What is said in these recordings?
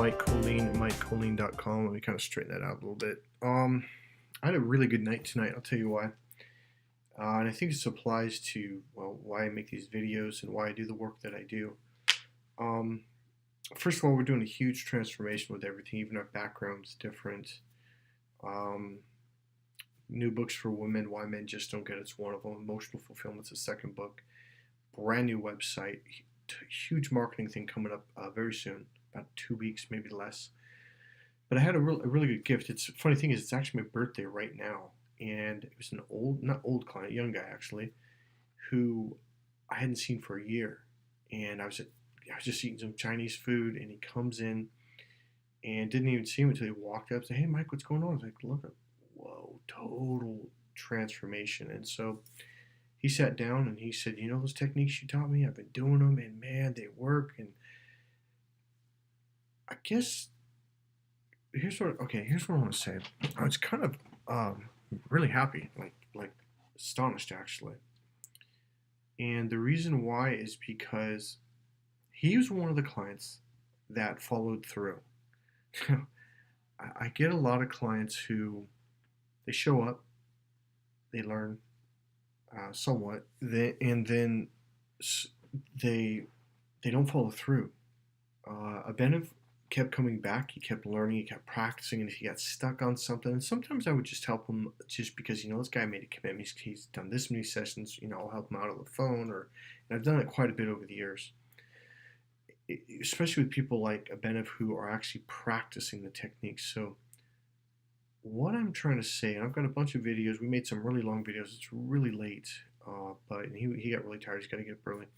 Mike Kollin, MikeKollin.com. Let me kind of straighten that out a little bit. I had a really good night tonight. I'll tell you why. And I think this applies to, well, why I make these videos and why I do the work that I do. Um, First of all, we're doing a huge transformation with everything. Even our background's different. Um, New books for women, Why Men Just Don't Get It's one of them. Emotional Fulfillment's the second book. Brand new website. Huge marketing thing coming up very soon. About 2 weeks, maybe less. But I had a really good gift. It's funny thing is, it's actually my birthday right now, and it was an not old client, young guy actually, who I hadn't seen for a year, and I was just eating some Chinese food, and he comes in and didn't even see him until he walked up and said, "Hey, Mike, what's going on?" I was like, "Look, whoa, total transformation." And so he sat down and he said, "You know those techniques you taught me? I've been doing them, and man, they work." And I guess here's what I want to say. I was kind of really happy, like astonished actually. And the reason why is because he was one of the clients that followed through. I get a lot of clients who they show up, they learn somewhat, and then they they don't follow through. Abenev kept coming back. He kept learning. He kept practicing. And if he got stuck on something, and sometimes I would just help him just because, this guy made a commitment. He's done this many sessions. I'll help him out on the phone. And I've done it quite a bit over the years, especially with people like Abenev who are actually practicing the techniques. So what I'm trying to say, and I've got a bunch of videos. We made some really long videos. It's really late, but he got really tired. He's got to get up early.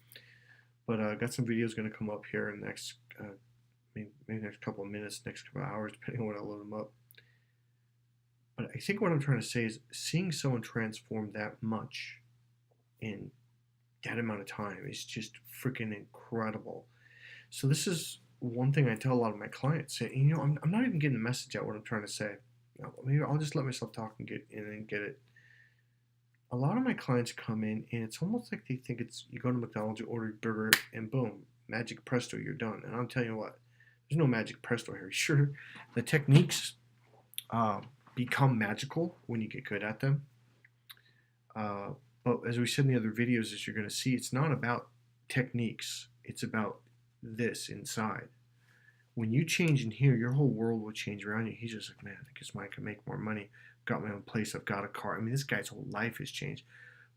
But I got some videos going to come up here in the next maybe next couple of minutes, next couple of hours, depending on when I load them up. But I think what I'm trying to say is seeing someone transform that much in that amount of time is just freaking incredible. So this is one thing I tell a lot of my clients. I'm not even getting the message out what I'm trying to say. Maybe I'll just let myself talk and get in and get it. A lot of my clients come in and it's almost like they think it's you go to McDonald's, you order a burger, and boom, magic presto, you're done. And I'm telling you what, there's no magic presto here. Sure, the techniques become magical when you get good at them. But as we said in the other videos, as you're going to see, it's not about techniques. It's about this inside. When you change in here, your whole world will change around you. He's just like, man, I guess I can make more money. I've got my own place. I've got a car. I mean, this guy's whole life has changed.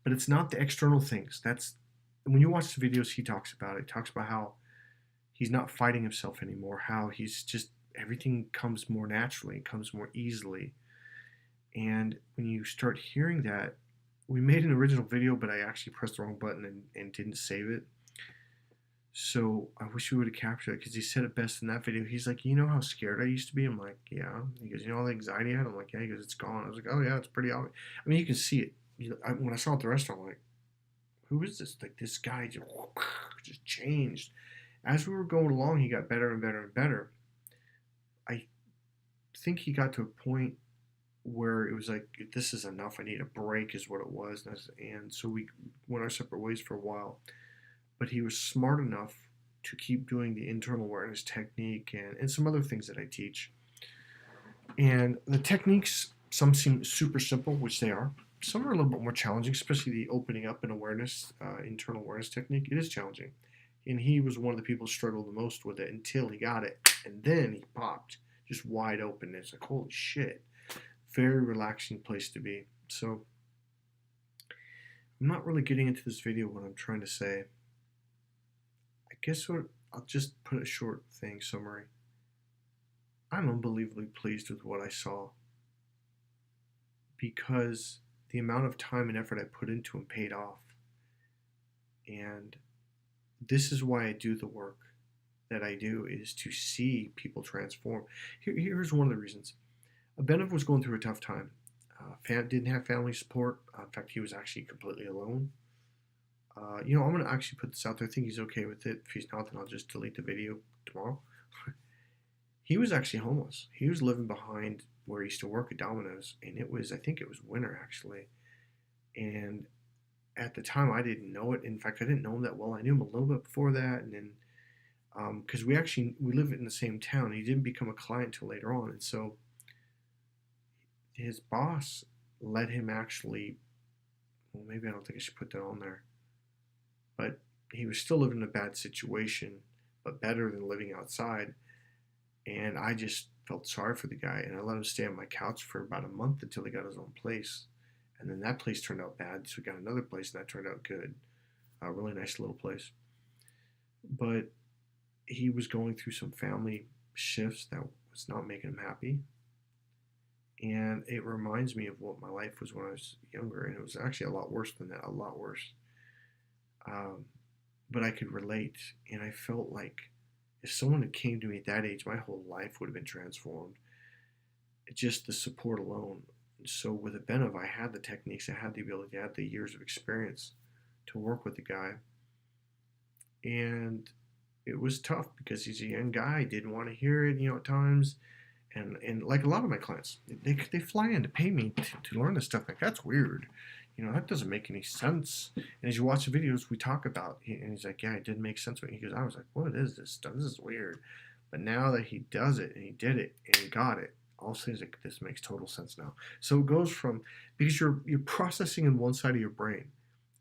But it's not the external things. That's when you watch the videos he talks about it. He talks about how he's not fighting himself anymore, how he's just, everything comes more naturally, it comes more easily. And when you start hearing that, we made an original video, but I actually pressed the wrong button and didn't save it. So I wish we would have captured it because he said it best in that video. He's like, "You know how scared I used to be?" I'm like, "Yeah." He goes, "You know all the anxiety I had?" I'm like, "Yeah." He goes, "It's gone." I was like, "Oh yeah, it's pretty obvious." I mean, you can see it. When I saw it at the restaurant, I'm like, "Who is this?" Like, this guy just changed. As we were going along, he got better and better and better. I think he got to a point where it was like, "This is enough. I need a break," is what it was. And so we went our separate ways for a while. But he was smart enough to keep doing the internal awareness technique and some other things that I teach. And the techniques, some seem super simple, which they are. Some are a little bit more challenging, especially the opening up and awareness, internal awareness technique. It is challenging. And he was one of the people who struggled the most with it until he got it. And then he popped just wide open. It's like, holy shit. Very relaxing place to be. So I'm not really getting into this video what I'm trying to say. I guess what I'll just put a short thing summary. I'm unbelievably pleased with what I saw because the amount of time and effort I put into him paid off. And this is why I do the work that I do, is to see people transform. Here's one of the reasons. Abenev was going through a tough time. Didn't have family support. In fact, he was actually completely alone. I'm going to actually put this out there. I think he's okay with it. If he's not, then I'll just delete the video tomorrow. He was actually homeless. He was living behind where he used to work at Domino's, and I think it was winter actually. And at the time, I didn't know it. In fact, I didn't know him that well. I knew him a little bit before that, and then because we live in the same town. He didn't become a client till later on, and so his boss let him actually. Well, maybe I don't think I should put that on there, but he was still living in a bad situation, but better than living outside. And I just felt sorry for the guy, and I let him stay on my couch for about a month until he got his own place. And then that place turned out bad, so we got another place, and that turned out good. A really nice little place. But he was going through some family shifts that was not making him happy. And it reminds me of what my life was when I was younger, and it was actually a lot worse than that, a lot worse. Um, but I could relate, and I felt like if someone had came to me at that age, my whole life would have been transformed. Just the support alone. So with Abenov, I had the techniques, I had the ability, I had the years of experience to work with the guy, and it was tough because he's a young guy, didn't want to hear it, at times. And like a lot of my clients, they fly in to pay me to learn this stuff. Like, that's weird. That doesn't make any sense. And as you watch the videos, we talk about, and he's like, yeah, it didn't make sense. He goes, I was like, what is this stuff? This is weird. But now that he does it, and he did it, and he got it, all of a sudden, like, this makes total sense now. So it goes from, because you're processing in one side of your brain,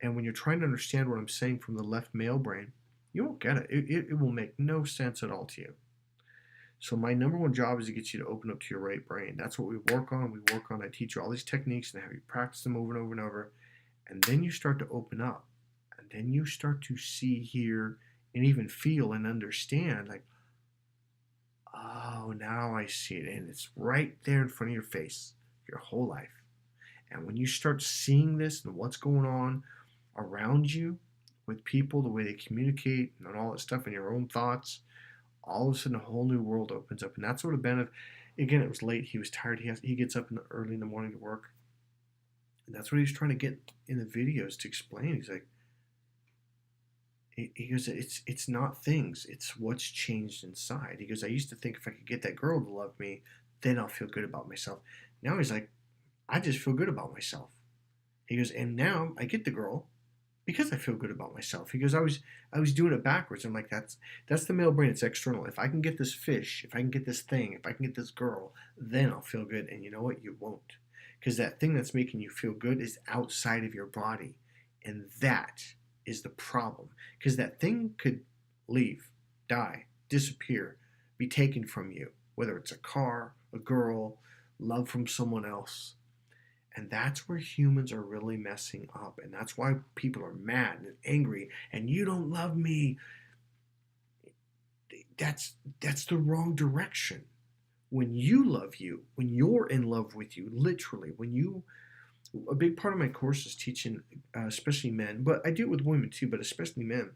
and when you're trying to understand what I'm saying from the left male brain, you won't get it. It will make no sense at all to you. So my number one job is to get you to open up to your right brain. That's what we work on. I teach you all these techniques and have you practice them over and over and over. And then you start to open up. And then you start to see, hear, and even feel and understand, like, oh, now I see it. And it's right there in front of your face, your whole life. And when you start seeing this and what's going on around you with people, the way they communicate and all that stuff, and your own thoughts, all of a sudden a whole new world opens up. And that's what Abenov, again, it was late, he was tired, he gets up early in the morning to work, and that's what he was trying to get in the videos to explain. He's like, he goes, it's not things, it's what's changed inside. He goes, I used to think if I could get that girl to love me, then I'll feel good about myself. Now he's like, I just feel good about myself. He goes, and now I get the girl because I feel good about myself. He goes, I was doing it backwards. I'm like, that's the male brain. It's external. If I can get this fish, if I can get this thing, if I can get this girl, then I'll feel good. And you know what? You won't. Because that thing that's making you feel good is outside of your body. And that is the problem. Because that thing could leave, die, disappear, be taken from you. Whether it's a car, a girl, love from someone else. And that's where humans are really messing up. And that's why people are mad and angry. And you don't love me. That's the wrong direction. When you love you, when you're in love with you, literally, a big part of my course is teaching, especially men, but I do it with women too, but especially men,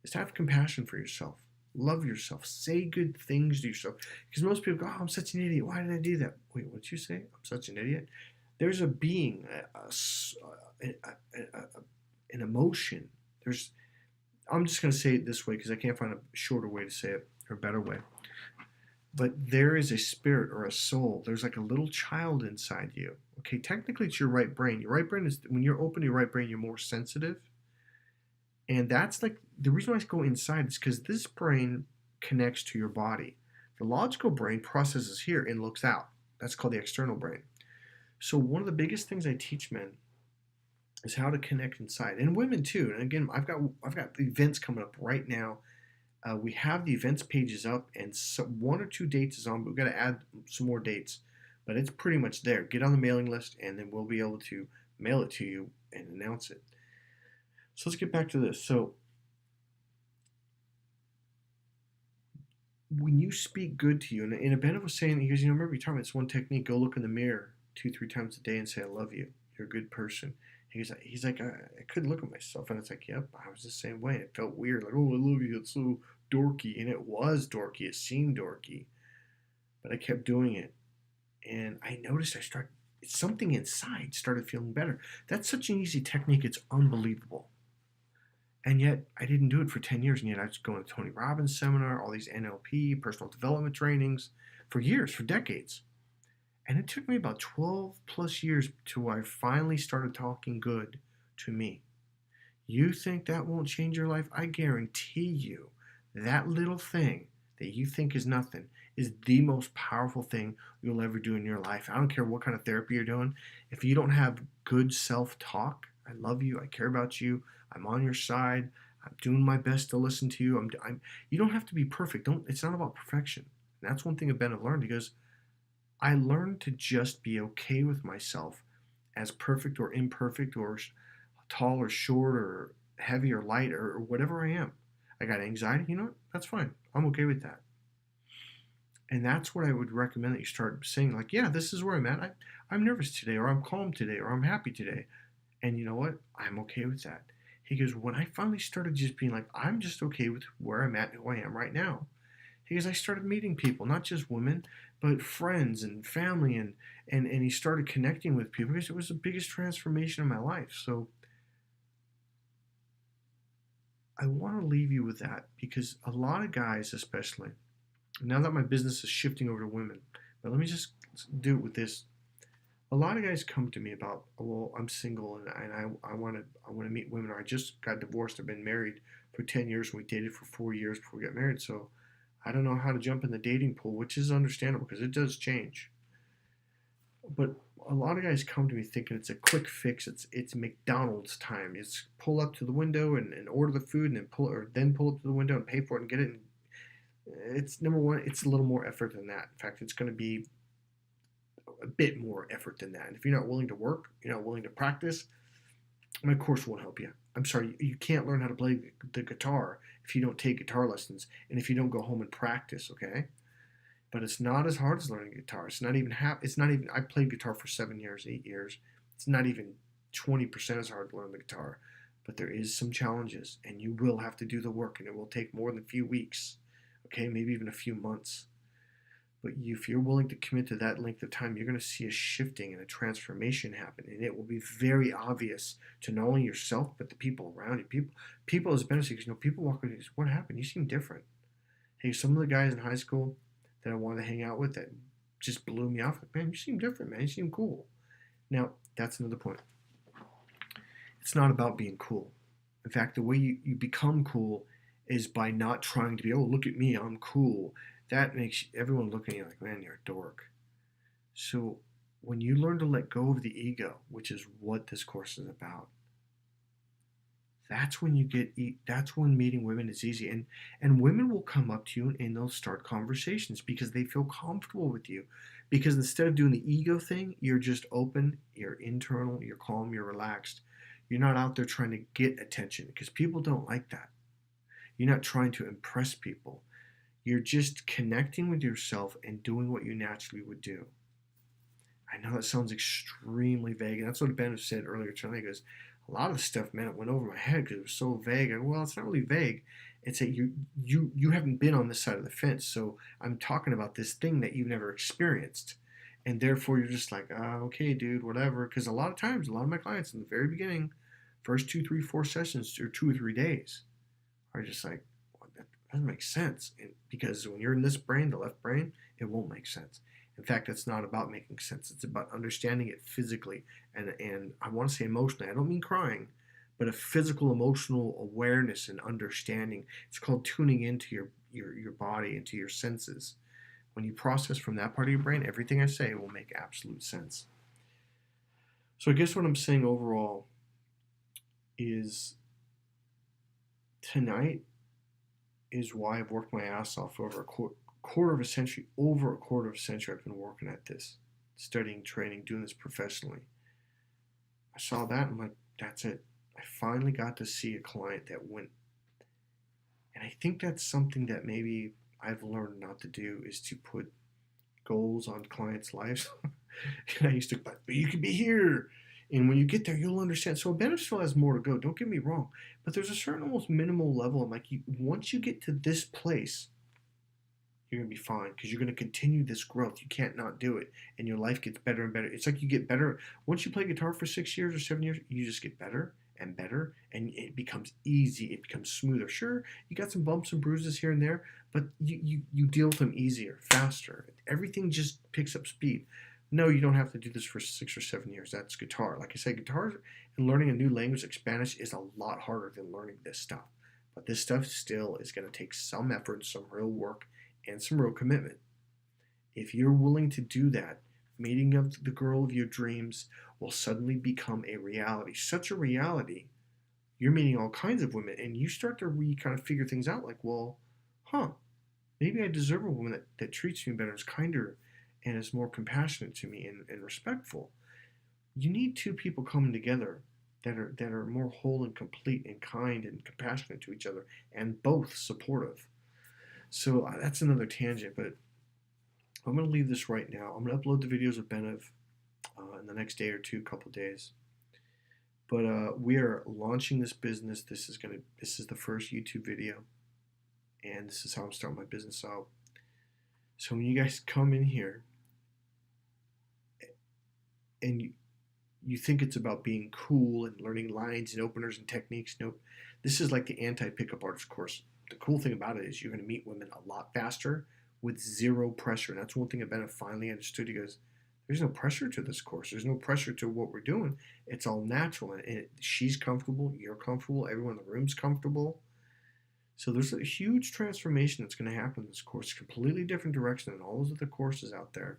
is to have compassion for yourself. Love yourself. Say good things to yourself. Because most people go, oh, I'm such an idiot. Why did I do that? Wait, what did you say? I'm such an idiot? There's a being, an emotion. I'm just going to say it this way because I can't find a shorter way to say it or a better way. But there is a spirit or a soul. There's like a little child inside you. Okay, technically it's your right brain. Your right brain is, when you're open to your right brain, you're more sensitive. And that's like, the reason why I go inside is because this brain connects to your body. The logical brain processes here and looks out. That's called the external brain. So one of the biggest things I teach men is how to connect inside, and women too. And again, I've got events coming up right now. We have the events pages up, and one or two dates is on, but we've got to add some more dates. But it's pretty much there. Get on the mailing list, and then we'll be able to mail it to you and announce it. So let's get back to this. So when you speak good to you, and Abenov was saying, he goes, remember you talking about this one technique, go look in the mirror 2-3 times a day and say, I love you. You're a good person. He's like, I couldn't look at myself. And it's like, yep, I was the same way. It felt weird. Like, oh, I love you. It's so dorky. And it was dorky. It seemed dorky. But I kept doing it. And I noticed something inside started feeling better. That's such an easy technique. It's unbelievable. And yet I didn't do it for 10 years. And yet I was going to Tony Robbins seminar, all these NLP, personal development trainings for years, for decades. And it took me about 12 plus years till I finally started talking good to me. You think that won't change your life? I guarantee you That little thing that you think is nothing is the most powerful thing you'll ever do in your life. I don't care what kind of therapy you're doing. If you don't have good self-talk, I love you, I care about you, I'm on your side, I'm doing my best to listen to you. You don't have to be perfect. It's not about perfection. And that's one thing Ben have learned. He goes, I learned to just be okay with myself as perfect or imperfect or tall or short or heavy or light or whatever I am. I got anxiety, you know what? That's fine. I'm okay with that. And that's what I would recommend that you start saying, like, yeah, this is where I'm at. I'm nervous today, or I'm calm today, or I'm happy today. And you know what? I'm okay with that. He goes, when I finally started just being like, I'm just okay with where I'm at and who I am right now. He goes, I started meeting people, not just women, but friends and family, and he started connecting with people because it was the biggest transformation of my life. So I want to leave you with that because a lot of guys, especially, now that my business is shifting over to women, but let me just do it with this. A lot of guys come to me about, well, I'm single and I want to meet women, or I just got divorced. I've been married for 10 years and we dated for 4 years before we got married. So I don't know how to jump in the dating pool, which is understandable because it does change. But a lot of guys come to me thinking it's a quick fix. It's McDonald's time. It's pull up to the window and order the food and then pull up to the window and pay for it and get it. And it's number one. It's a little more effort than that. In fact, it's going to be a bit more effort than that. And if you're not willing to work, you're not willing to practice, my course won't help you. I'm sorry, you can't learn how to play the guitar if you don't take guitar lessons and if you don't go home and practice, okay? But it's not as hard as learning guitar. It's not even I played guitar for 7 years, 8 years. It's not even 20% as hard to learn the guitar. But there is some challenges and you will have to do the work and it will take more than a few weeks, okay? Maybe even a few months. But if you're willing to commit to that length of time, you're going to see a shifting and a transformation happen. And it will be very obvious to not only yourself, but the people around you. People as benefits, people walk away and say, what happened? You seem different. Hey, some of the guys in high school that I wanted to hang out with that just blew me off. Like, man, you seem different, man. You seem cool. Now, that's another point. It's not about being cool. In fact, the way you become cool is by not trying to be, oh, look at me, I'm cool. That makes everyone look at you like, man, you're a dork. So when you learn to let go of the ego, which is what this course is about, that's when meeting women is easy. And women will come up to you and they'll start conversations because they feel comfortable with you. Because instead of doing the ego thing, you're just open, you're internal, you're calm, you're relaxed. You're not out there trying to get attention because people don't like that. You're not trying to impress people. You're just connecting with yourself and doing what you naturally would do. I know that sounds extremely vague, and that's what Ben said earlier tonight. He goes, a lot of the stuff, man, it went over my head because it was so vague. I go, well, it's not really vague. It's that you haven't been on this side of the fence, so I'm talking about this thing that you've never experienced. And therefore, you're just like, okay, dude, whatever. Because a lot of times, a lot of my clients in the very beginning, first 2, 3, 4 sessions or 2 or 3 days, are just like, doesn't make sense. And because when you're in this brain, the left brain, it won't make sense. In fact, it's not about making sense. It's about understanding it physically and I want to say emotionally. I don't mean crying, but a physical, emotional awareness and understanding. It's called tuning into your body, into your senses. When you process from that part of your brain, everything I say will make absolute sense. So I guess what I'm saying overall is tonight is why I've worked my ass off for over a quarter of a century. Over a quarter of a century I've been working at this, studying, training, doing this professionally. I saw that and I'm like, that's it. I finally got to see a client that went. And I think that's something that maybe I've learned not to do, is to put goals on clients' lives. And I used to, but you could be here. And when you get there, you'll understand. So benefit still has more to go. Don't get me wrong. But there's a certain almost minimal level. I'm like, once you get to this place, you're going to be fine because you're going to continue this growth. You can't not do it. And your life gets better and better. It's like you get better. Once you play guitar for 6 years or 7 years, you just get better and better. And it becomes easy. It becomes smoother. Sure, you got some bumps and bruises here and there, but you deal with them easier, faster. Everything just picks up speed. No, you don't have to do this for 6 or 7 years. That's guitar. Like I said, guitar and learning a new language like Spanish is a lot harder than learning this stuff. But this stuff still is going to take some effort, some real work, and some real commitment. If you're willing to do that, meeting up the girl of your dreams will suddenly become a reality. Such a reality, you're meeting all kinds of women, and you start to kind of figure things out like, well, maybe I deserve a woman that treats me better, is kinder, and is more compassionate to me and respectful. You need two people coming together that are more whole and complete and kind and compassionate to each other and both supportive. So that's another tangent, but I'm going to leave this right now. I'm going to upload the videos of Benev in the next day or two, couple days. But we are launching this business. This is the first YouTube video, and this is how I'm starting my business out. So when you guys come in here and you think it's about being cool and learning lines and openers and techniques, nope. This is like the anti-pickup artist course. The cool thing about it is you're going to meet women a lot faster with zero pressure. And that's one thing I've finally understood. He goes, there's no pressure to this course. There's no pressure to what we're doing. It's all natural. And she's comfortable. You're comfortable. Everyone in the room's comfortable. So there's a huge transformation that's going to happen in this course. Completely different direction than all those other courses out there.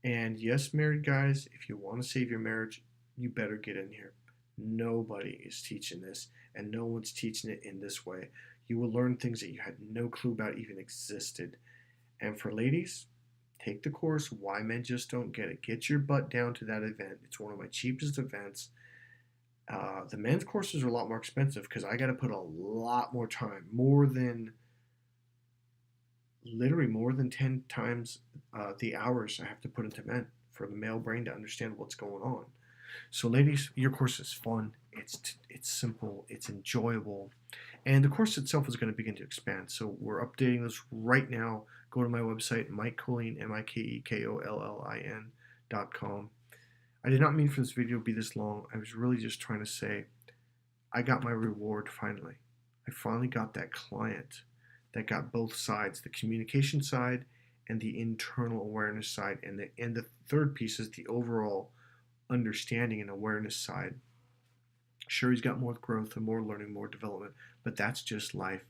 And yes, married guys, if you want to save your marriage, you better get in here. Nobody is teaching this, and no one's teaching it in this way. You will learn things that you had no clue about even existed. And for ladies, take the course, Why Men Just Don't Get It. Get your butt down to that event. It's one of my cheapest events. The men's courses are a lot more expensive because I got to put a lot more time, literally more than 10 times the hours I have to put into men for the male brain to understand what's going on. So ladies, your course is fun, it's simple, it's enjoyable, and the course itself is going to begin to expand. So we're updating this right now. Go to my website, MikeKollin, MikeKollin.com. I did not mean for this video to be this long. I was really just trying to say I got my reward finally. I finally got that client that got both sides, the communication side and the internal awareness side. And the third piece is the overall understanding and awareness side. Sure, he's got more growth and more learning, more development, but that's just life.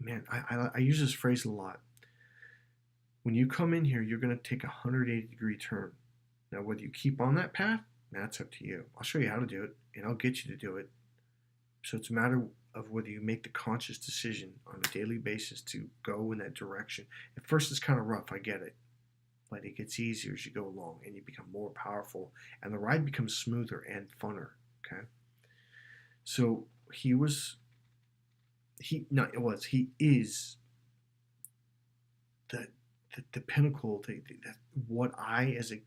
Man, I use this phrase a lot. When you come in here, you're going to take a 180-degree turn. Now, whether you keep on that path, that's up to you. I'll show you how to do it, and I'll get you to do it. So it's a matter of whether you make the conscious decision on a daily basis to go in that direction. At first, it's kind of rough, I get it. But it gets easier as you go along, and you become more powerful, and the ride becomes smoother and funner, okay? So he is the pinnacle, what I, as a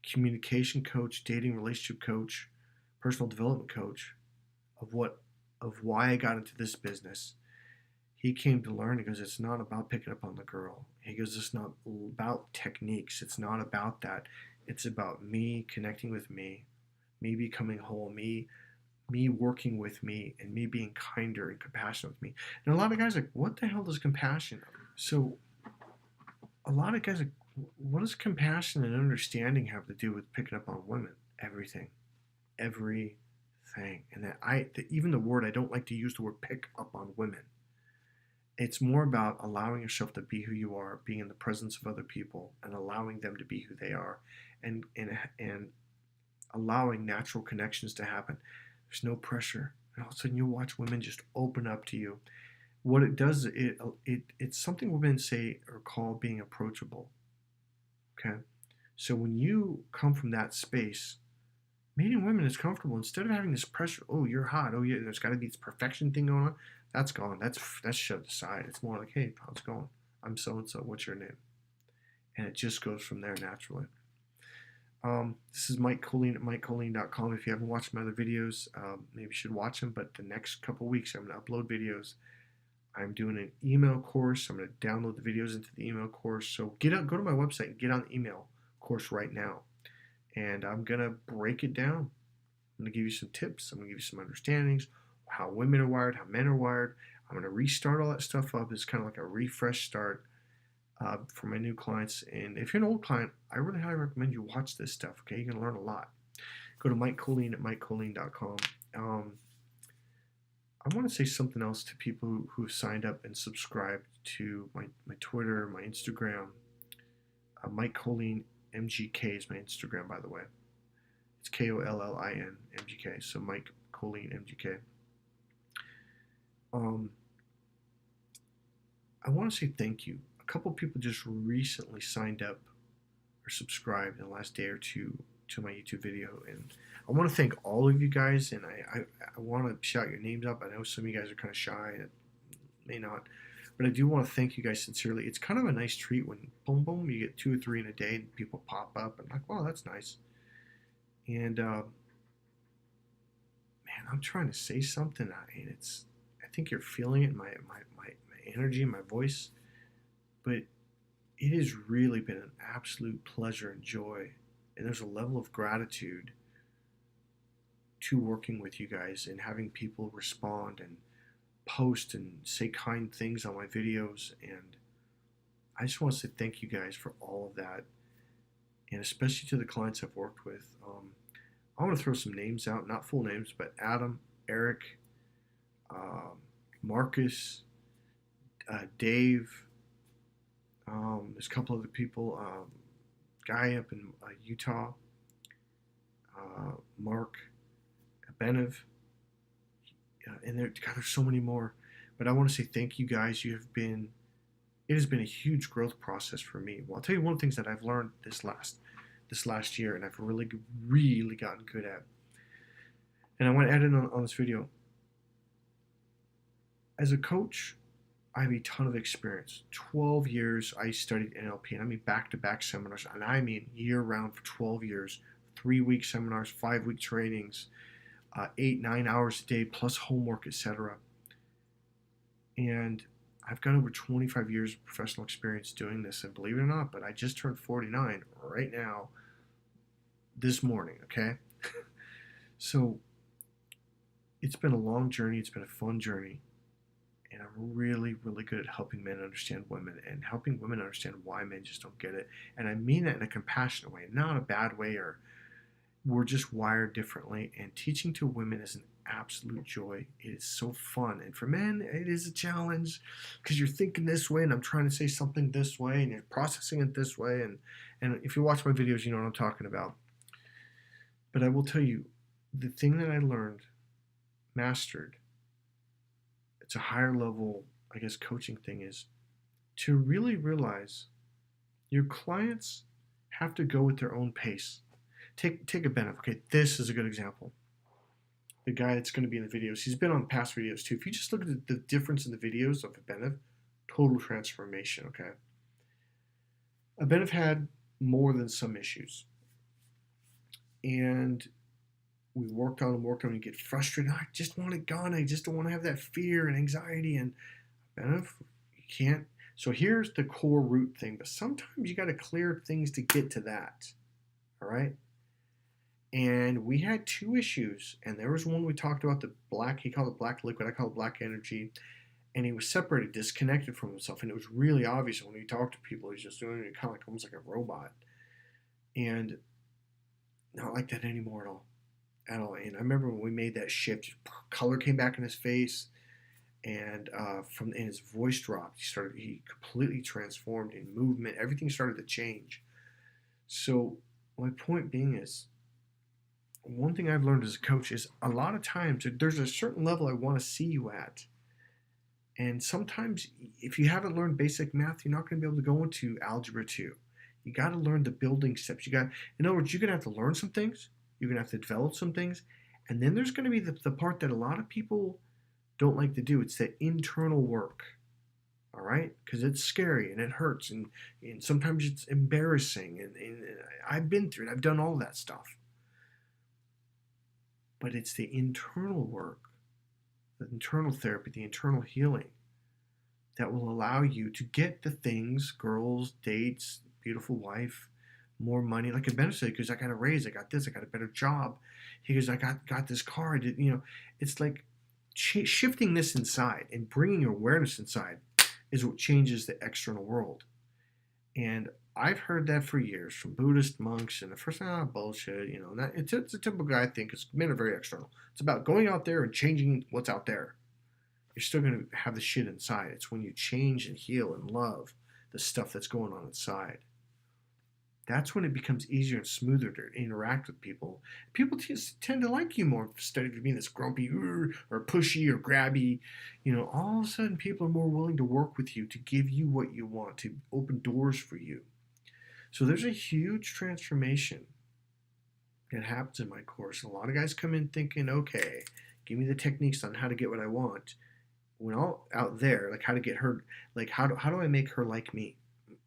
communication coach, dating relationship coach, personal development coach, of why I got into this business. He came to learn. He goes, it's not about picking up on the girl. He goes, it's not about techniques. It's not about that. It's about me connecting with me becoming whole, me working with me, and me being kinder and compassionate with me. And a lot of guys are like, what the hell does compassion? So a lot of guys are like, what does compassion and understanding have to do with picking up on women? Everything. And even the word, I don't like to use the word pick up on women. It's more about allowing yourself to be who you are, being in the presence of other people, and allowing them to be who they are, and allowing natural connections to happen. There's no pressure, and all of a sudden you watch women just open up to you. What it does, it's something women say or call being approachable. Okay, so when you come from that space, meeting women is comfortable. Instead of having this pressure, oh, you're hot, oh, yeah, there's got to be this perfection thing going on. That's gone. That's shoved aside. It's more like, hey, how's it going? I'm so-and-so. What's your name? And it just goes from there naturally. This is Mike Kollin at MikeKollin.com. If you haven't watched my other videos, maybe you should watch them. But the next couple weeks, I'm going to upload videos. I'm doing an email course. I'm going to download the videos into the email course. So go to my website and get on the email course right now. And I'm going to break it down. I'm going to give you some tips. I'm going to give you some understandings, how women are wired, how men are wired. I'm going to restart all that stuff up. It's kind of like a refresh start for my new clients. And if you're an old client, I really highly recommend you watch this stuff, okay? You're going to learn a lot. Go to Mike Kollin at MikeKollin.com. Um, I want to say something else to people who have signed up and subscribed to my Twitter, my Instagram. Mike Kollin MGK is my Instagram, by the way. It's Kollin MGK. So Mike Kollin MGK. I want to say thank you. A couple people just recently signed up or subscribed in the last day or two to my YouTube video, and I want to thank all of you guys. And I want to shout your names up. I know some of you guys are kind of shy and may not, but I do want to thank you guys sincerely. It's kind of a nice treat when boom boom you get 2 or 3 in a day and people pop up and like, wow, that's nice. And man, I'm trying to say something, and it's, I think you're feeling it in my energy, my voice, but it has really been an absolute pleasure and joy, and there's a level of gratitude to working with you guys and having people respond and post and say kind things on my videos. And I just want to say thank you guys for all of that, and especially to the clients I've worked with. I want to throw some names out, not full names, but Adam, Eric, Marcus, Dave, there's a couple other people, guy up in Utah, Mark, Benev, and there's so many more. But I want to say thank you guys. It has been a huge growth process for me. Well, I'll tell you one of the things that I've learned this last year, and I've really gotten good at. And I want to add in on this video. As a coach, I have a ton of experience. 12 years I studied NLP, and I mean back-to-back seminars, and I mean year-round for 12 years, 3-week seminars, 5-week trainings, 8-9 hours a day plus homework, etc. And I've got over 25 years of professional experience doing this, and believe it or not, but I just turned 49 right now, this morning, okay? So it's been a long journey, it's been a fun journey, and I'm really good at helping men understand women and helping women understand why men just don't get it. And I mean that in a compassionate way, not a bad way, or we're just wired differently. And teaching to women is an absolute joy. It is so fun. And for men, it is a challenge because you're thinking this way and I'm trying to say something this way and you're processing it this way. And if you watch my videos, you know what I'm talking about. But I will tell you, the thing that I learned, mastered, it's a higher level, I guess, coaching thing, is to really realize your clients have to go at their own pace. Take a benefit. Okay, this is a good example. The guy that's going to be in the videos, he's been on past videos too. If you just look at the difference in the videos of Abenev, total transformation, okay? Abenev had more than some issues. And we worked on and get frustrated. I just want it gone. I just don't want to have that fear and anxiety. And Abenev, you can't. So here's the core root thing. But sometimes you got to clear things to get to that. All right? And we had 2 issues, and there was one we talked about, the black, he called it black liquid, I call it black energy, and he was separated, disconnected from himself, and it was really obvious when he talked to people, he's just doing it kind of like almost like a robot, and not like that anymore at all. And I remember when we made that shift, color came back in his face, and and his voice dropped. He completely transformed in movement, everything started to change. So my point being is, one thing I've learned as a coach is a lot of times there's a certain level I want to see you at. And sometimes if you haven't learned basic math, you're not going to be able to go into algebra 2. You got to learn the building steps. In other words, you're going to have to learn some things. You're going to have to develop some things. And then there's going to be the part that a lot of people don't like to do. It's the internal work. All right? Because it's scary and it hurts. And sometimes it's embarrassing. And I've been through it. I've done all that stuff. But it's the internal work, the internal therapy, the internal healing that will allow you to get the things, girls, dates, beautiful wife, more money. Like Ben said, because I got a raise, I got this, I got a better job. He goes, I got this car. It's like shifting this inside and bringing your awareness inside is what changes the external world. And I've heard that for years from Buddhist monks, and the first time, bullshit, it's a typical guy think it's men are very external. It's about going out there and changing what's out there. You're still going to have the shit inside. It's when you change and heal and love the stuff that's going on inside. That's when it becomes easier and smoother to interact with people. People tend to like you more instead of being this grumpy or pushy or grabby. All of a sudden, people are more willing to work with you, to give you what you want, to open doors for you. So there's a huge transformation that happens in my course. A lot of guys come in thinking, okay, give me the techniques on how to get what I want. When all out there, like how to get her, like how do I make her like me?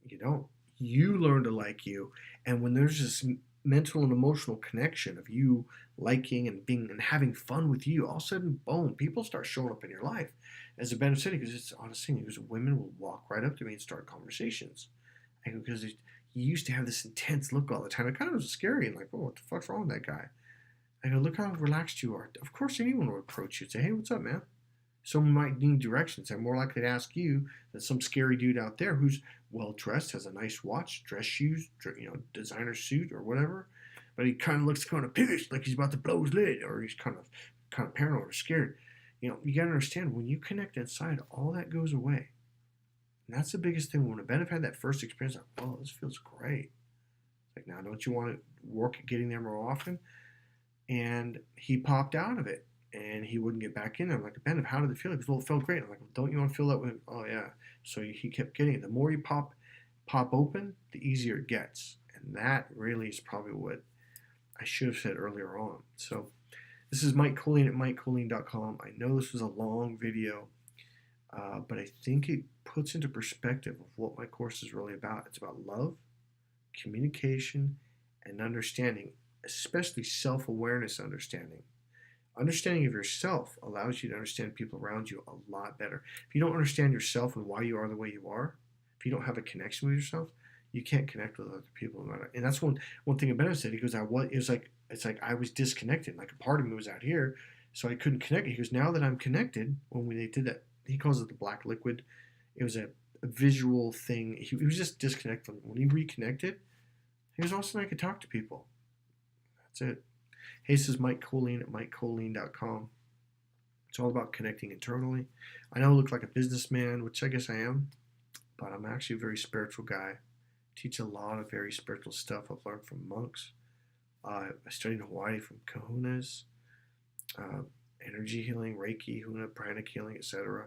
You don't. You learn to like you, and when there's this mental and emotional connection of you liking and being and having fun with you, all of a sudden, boom, people start showing up in your life. As a Ben said, because it's an honest thing, because women will walk right up to me and start conversations, because you used to have this intense look all the time. It kind of was scary and like, oh, what the fuck's wrong with that guy? I go, look how relaxed you are. Of course, anyone would approach you and say, hey, what's up, man? Someone might need directions. I'm more likely to ask you than some scary dude out there who's well dressed, has a nice watch, dress shoes, designer suit or whatever, but he kind of looks kind of pissed, like he's about to blow his lid, or he's kind of paranoid or scared. You gotta understand, when you connect inside, all that goes away. And that's the biggest thing. When Ben had that first experience, like, oh, this feels great. Like, now, don't you want to work at getting there more often? And he popped out of it. And he wouldn't get back in there. I'm like, Ben, how did it feel? He goes, well, it felt great. I'm like, well, don't you want to feel that way? Oh, yeah. So he kept getting it. The more you pop open, the easier it gets. And that really is probably what I should have said earlier on. So this is Mike Kollin at MikeKollin.com. I know this was a long video, but I think it puts into perspective of what my course is really about. It's about love, communication, and understanding, especially self-awareness understanding. Understanding of yourself allows you to understand people around you a lot better. If you don't understand yourself and why you are the way you are, if you don't have a connection with yourself, you can't connect with other people. And that's one thing about it said. He goes, it's like I was disconnected. Like a part of me was out here, so I couldn't connect. He goes, now that I'm connected, when they did that, he calls it the black liquid. It was a visual thing. He was just disconnected from it. When he reconnected, he was also I could talk to people. That's it. Hey, this is Mike Kollin at MikeKollin.com. It's all about connecting internally. I know I look like a businessman, which I guess I am, but I'm actually a very spiritual guy. I teach a lot of very spiritual stuff I've learned from monks. I studied in Hawaii from kahunas, energy healing, Reiki, Huna, pranic healing, etc.,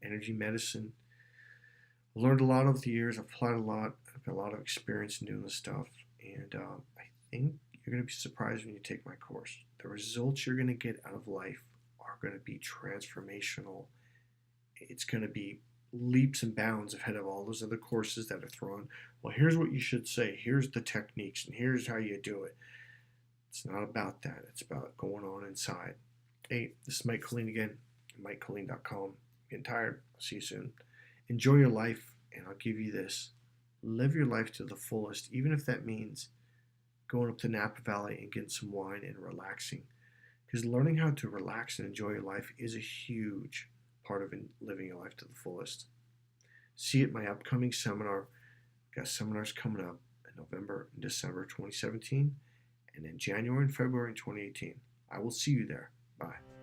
energy medicine. I learned a lot over the years. I've applied a lot. I've got a lot of experience in doing this stuff, and I think you're going to be surprised when you take my course. The results you're going to get out of life are going to be transformational. It's going to be leaps and bounds ahead of all those other courses that are thrown. Well, here's what you should say. Here's the techniques, and here's how you do it. It's not about that. It's about going on inside. Hey, this is Mike Kollin again, MikeKollin.com. Getting tired. I'll see you soon. Enjoy your life, and I'll give you this. Live your life to the fullest, even if that means going up to Napa Valley and getting some wine and relaxing. Because learning how to relax and enjoy your life is a huge part of living your life to the fullest. See it in my upcoming seminar. I've got seminars coming up in November and December 2017, and in January and February 2018. I will see you there. Bye.